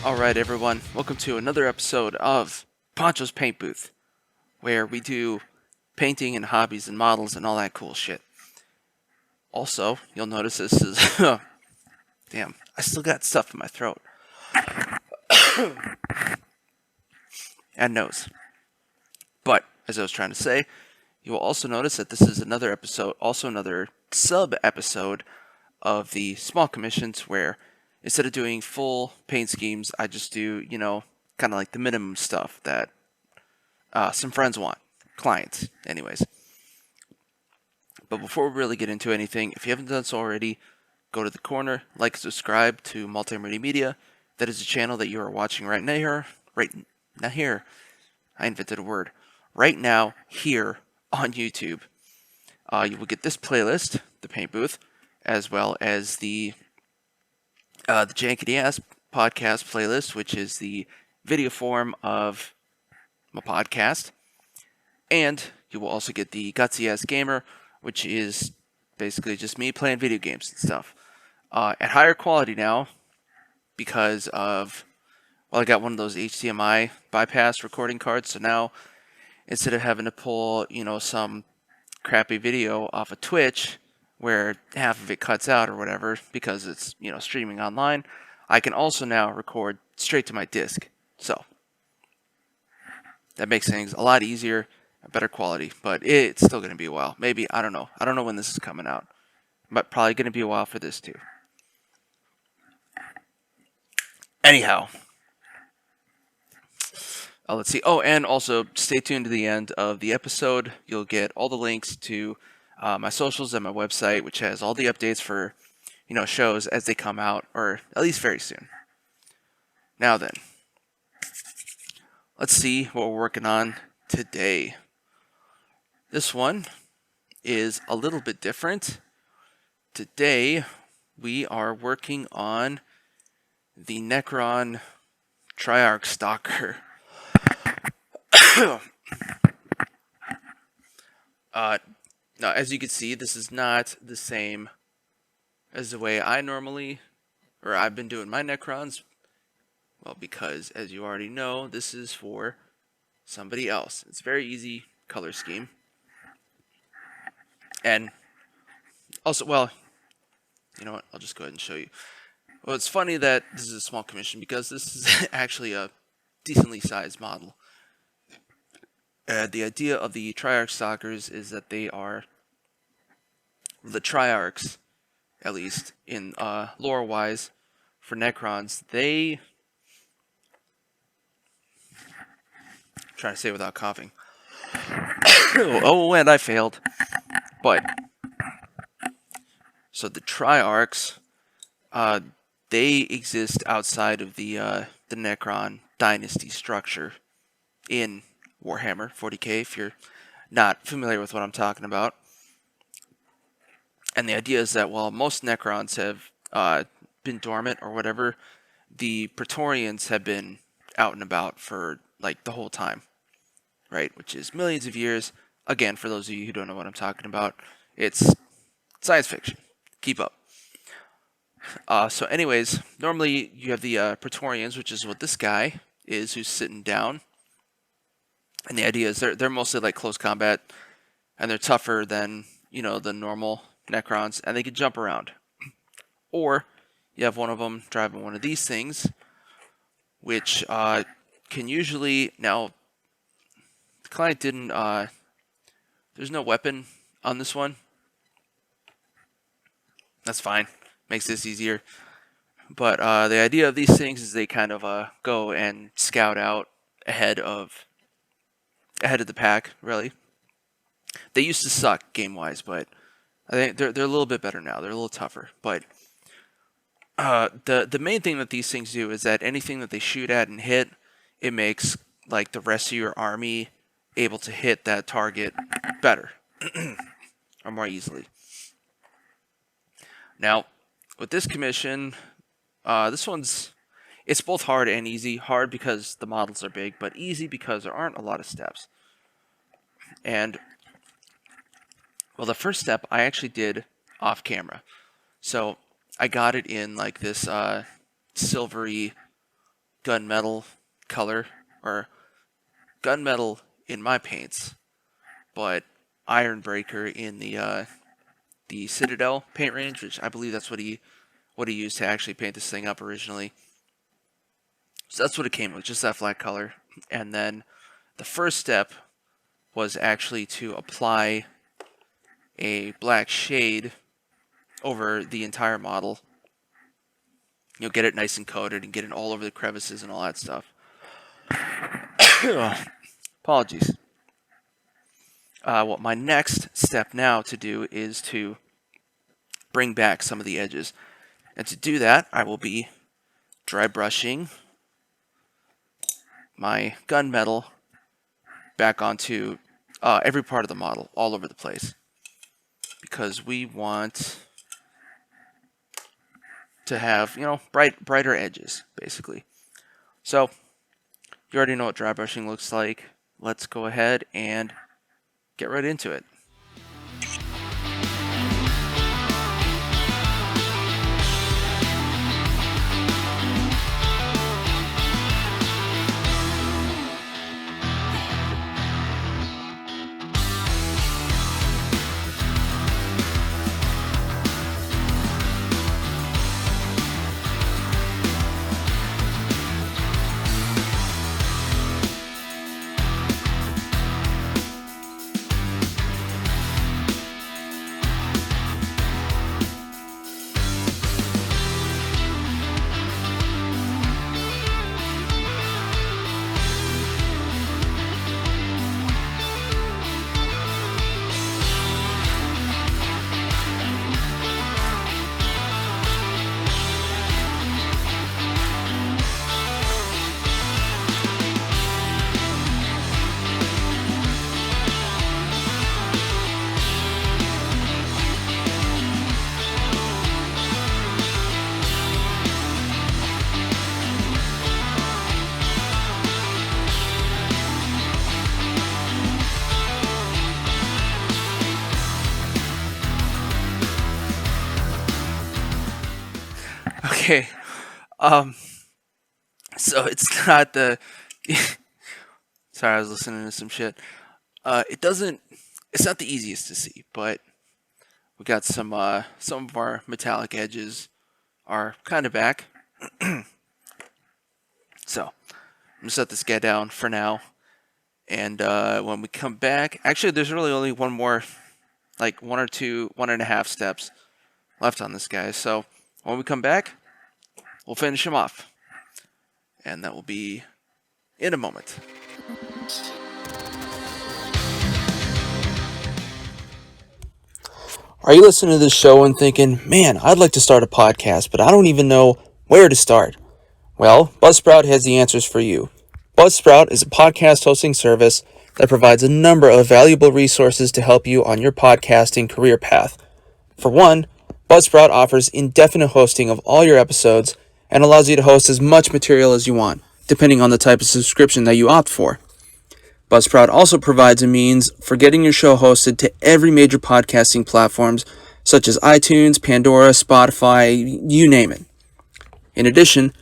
Alright everyone, welcome to another episode of Poncho's Paint Booth, where we do painting and hobbies and models and all that cool shit. Also, you'll notice this is... damn, I still got stuff in my throat. And nose. But, as I was trying to say, you will also notice that this is another episode, also another sub-episode of the small commissions, where instead of doing full paint schemes, I just do, you know, kind of like the minimum stuff that some friends want. Clients, anyways. But before we really get into anything, if you haven't done so already, go to the corner, like and subscribe to Multi-Murdy Media. That is the channel that you are watching right now here. I invented a word. Right now, here on YouTube. You will get this playlist, the Paint Booth, as well as the Jankety Ass podcast playlist, which is the video form of my podcast. And you will also get the Gutsy Ass Gamer, which is basically just me playing video games and stuff. At higher quality now, because of, well, I got one of those HDMI bypass recording cards, so now instead of having to pull, you know, some crappy video off of Twitch, where half of it cuts out or whatever because it's, you know, streaming online, I can also now record straight to my disc. So that makes things a lot easier and better quality, but it's still going to be a while. Maybe, I don't know. I don't know when this is coming out, but probably going to be a while for this too. Anyhow, let's see. Oh, and also stay tuned to the end of the episode. You'll get all the links to my socials and my website, which has all the updates for, you know, shows as they come out, or at least very soon. Now then, let's see what we're working on today. This one is a little bit different. Today, we are working on the Necron Triarch Stalker. Now, as you can see, this is not the same as the way I've been doing my Necrons. Well, because, as you already know, this is for somebody else. It's a very easy color scheme. And also, well, you know what? I'll just go ahead and show you. Well, it's funny that this is a small commission because this is actually a decently sized model. The idea of the Triarch Stalkers is that they are the Triarchs, at least in lore-wise, for Necrons. I'm trying to say it without coughing. Oh, and I failed. But so the Triarchs, they exist outside of the Necron dynasty structure in Warhammer 40k, if you're not familiar with what I'm talking about. And the idea is that while most Necrons have been dormant or whatever, the Praetorians have been out and about for like the whole time, right? Which is millions of years. Again, for those of you who don't know what I'm talking about, it's science fiction. Keep up. So anyways, normally you have the Praetorians, which is what this guy is who's sitting down. And the idea is they're mostly like close combat, and they're tougher than, you know, the normal Necrons, and they can jump around. Or you have one of them driving one of these things, which can usually, now the client didn't, there's no weapon on this one. That's fine, makes this easier. But the idea of these things is they kind of go and scout out ahead of the pack, really. They used to suck game-wise, but I think they're a little bit better now. They're a little tougher. But the main thing that these things do is that anything that they shoot at and hit, it makes like the rest of your army able to hit that target better or more easily. Now, with this commission, it's both hard and easy. Hard because the models are big, but easy because there aren't a lot of steps. And, well, the first step I actually did off camera. So I got it in like this silvery gunmetal color, or gunmetal in my paints, but Ironbreaker in the Citadel paint range, which I believe that's what he used to actually paint this thing up originally. So that's what it came with, just that flat color. And then the first step was actually to apply a black shade over the entire model. You'll get it nice and coated and get it all over the crevices and all that stuff. Apologies. What my next step now to do is to bring back some of the edges. And to do that, I will be dry brushing my gunmetal back onto every part of the model, all over the place. Because we want to have, brighter edges, basically. So, you already know what dry brushing looks like. Let's go ahead and get right into it. Okay, so it's not the. Sorry, I was listening to some shit. It's not the easiest to see, but we got some of our metallic edges are kind of back. So I'm gonna set this guy down for now, and when we come back, actually, there's really only one more, like 1.5 steps left on this guy. So when we come back, we'll finish him off. And that will be in a moment. Are you listening to this show and thinking, man, I'd like to start a podcast, but I don't even know where to start? Well, Buzzsprout has the answers for you. Buzzsprout is a podcast hosting service that provides a number of valuable resources to help you on your podcasting career path. For one, Buzzsprout offers indefinite hosting of all your episodes and allows you to host as much material as you want, depending on the type of subscription that you opt for. Buzzsprout also provides a means for getting your show hosted to every major podcasting platforms such as iTunes, Pandora, Spotify, you name it. In addition,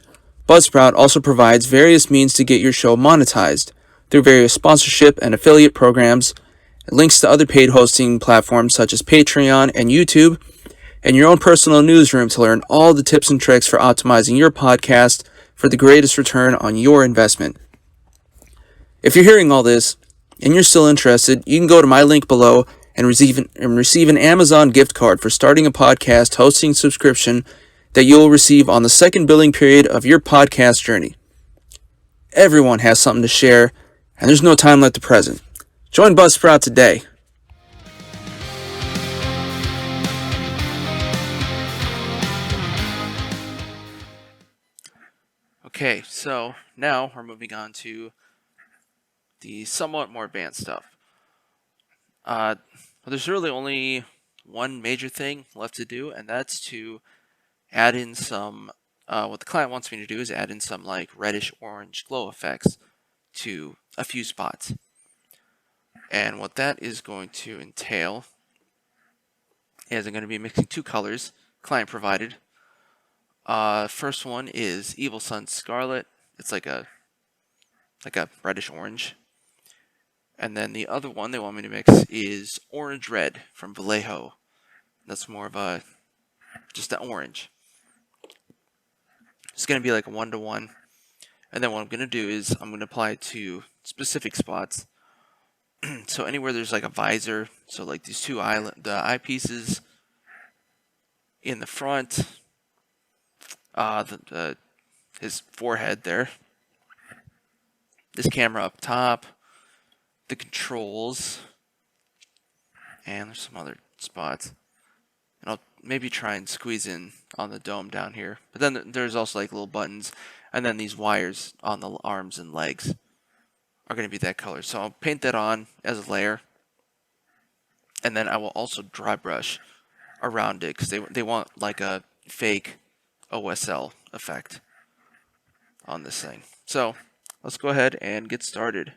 Buzzsprout also provides various means to get your show monetized through various sponsorship and affiliate programs, links to other paid hosting platforms such as Patreon and YouTube, and your own personal newsroom to learn all the tips and tricks for optimizing your podcast for the greatest return on your investment. If you're hearing all this and you're still interested, you can go to my link below and receive an Amazon gift card for starting a podcast hosting subscription that you'll receive on the second billing period of your podcast journey. Everyone has something to share, and there's no time like the present. Join Buzzsprout today. Okay, so now we're moving on to the somewhat more advanced stuff. There's really only one major thing left to do, and that's to add in some, what the client wants me to do is add in some like reddish orange glow effects to a few spots. And what that is going to entail is I'm going to be mixing two colors, client provided. First one is Evil Sun Scarlet, It's like a reddish orange. And then the other one they want me to mix is orange red from Vallejo. That's more of a just an orange. It's going to be like a 1-to-1. And then what I'm going to do is I'm going to apply it to specific spots. So anywhere there's like a visor, so like these two the eyepieces in the front, his forehead there, this camera up top, the controls, and there's some other spots. And I'll maybe try and squeeze in on the dome down here. But then there's also like little buttons, and then these wires on the arms and legs are going to be that color. So I'll paint that on as a layer, and then I will also dry brush around it because they want like a fake OSL effect on this thing. So let's go ahead and get started.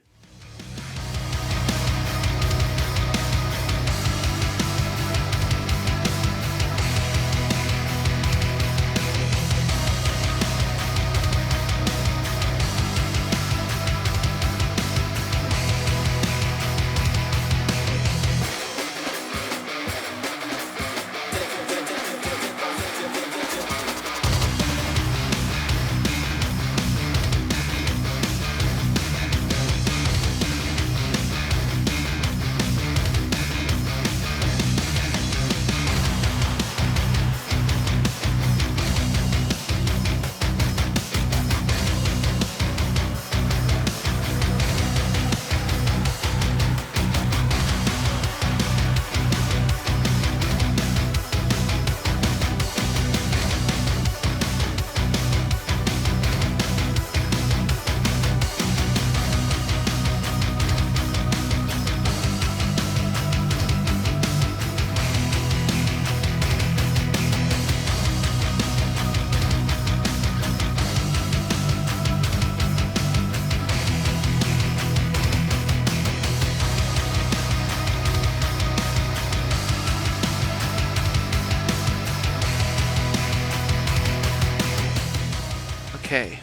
Okay,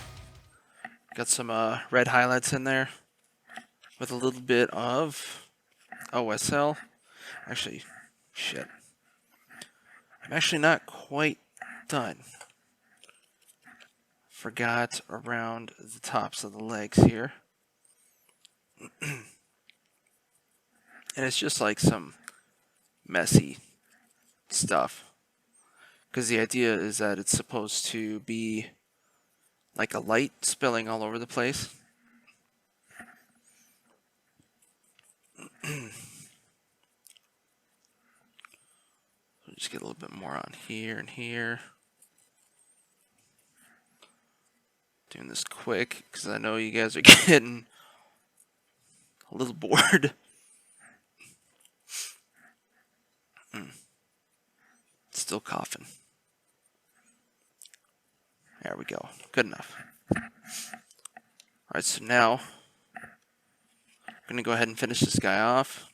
got some red highlights in there with a little bit of OSL. Actually, shit. I'm actually not quite done. Forgot around the tops of the legs here. And it's just like some messy stuff. Because the idea is that it's supposed to be like a light spilling all over the place. Just get a little bit more on here and here. Doing this quick because I know you guys are getting a little bored. Still coughing. There we go. Good enough. Alright, so now I'm going to go ahead and finish this guy off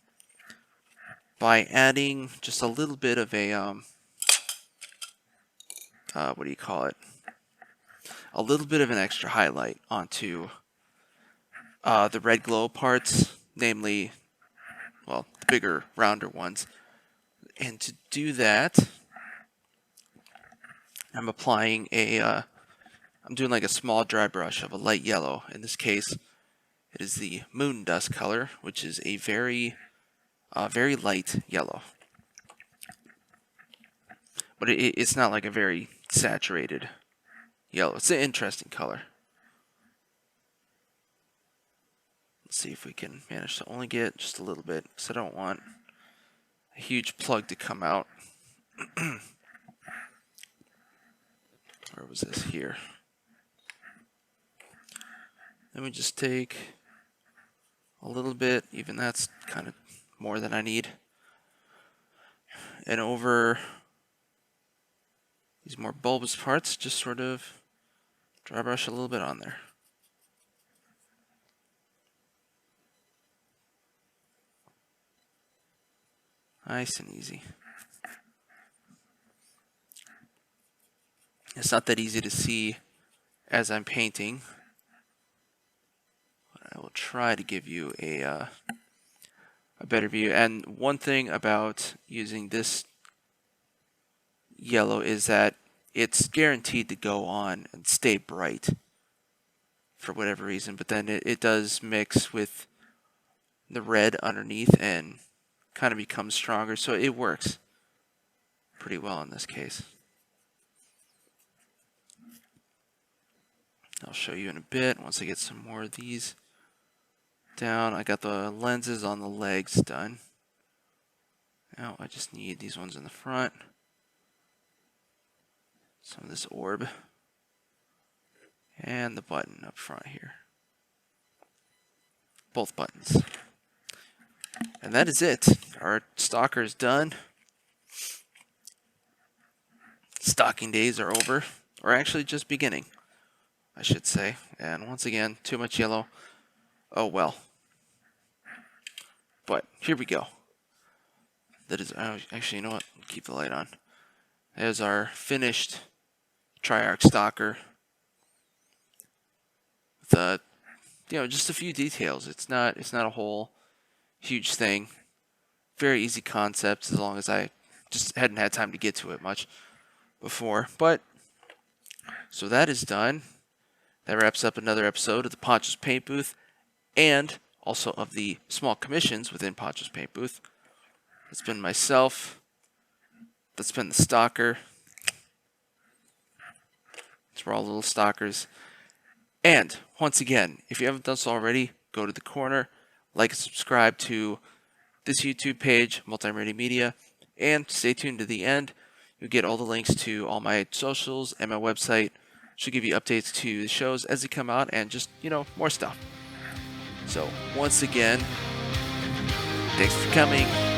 by adding just a little bit of a, what do you call it? A little bit of an extra highlight onto the red glow parts, namely, well, the bigger, rounder ones. And to do that, I'm applying I'm doing like a small dry brush of a light yellow. In this case, it is the moon dust color, which is a very light yellow. But it's not like a very saturated yellow. It's an interesting color. Let's see if we can manage to only get just a little bit, because I don't want a huge plug to come out. Where was this? Here. Then we just take a little bit, even that's kind of more than I need, and over these more bulbous parts, just sort of dry brush a little bit on there. Nice and easy. It's not that easy to see as I'm painting, will try to give you a better view. And one thing about using this yellow is that it's guaranteed to go on and stay bright for whatever reason, but then it does mix with the red underneath and kind of becomes stronger, so it works pretty well in this case. I'll show you in a bit once I get some more of these down. I got the lenses on the legs done. Now I just need these ones in the front. Some of this orb. And the button up front here. Both buttons. And that is it. Our stalker is done. Stocking days are over. Or actually just beginning, I should say. And once again, too much yellow. Oh well. But here we go. That is, actually, you know what? Keep the light on. There's our finished Triarch Stalker. With just a few details. It's not a whole huge thing. Very easy concept, as long as I just hadn't had time to get to it much before. But so that is done. That wraps up another episode of the Poncho's Paint Booth, and also of the small commissions within Poncho's Paint Booth. It's been myself. That's been the Stalker. We're all little stalkers. And once again, if you haven't done so already, go to the corner, like and subscribe to this YouTube page, Multi-Murdy Media, and stay tuned to the end. You'll get all the links to all my socials and my website. Should give you updates to the shows as they come out and just, more stuff. So once again, thanks for coming.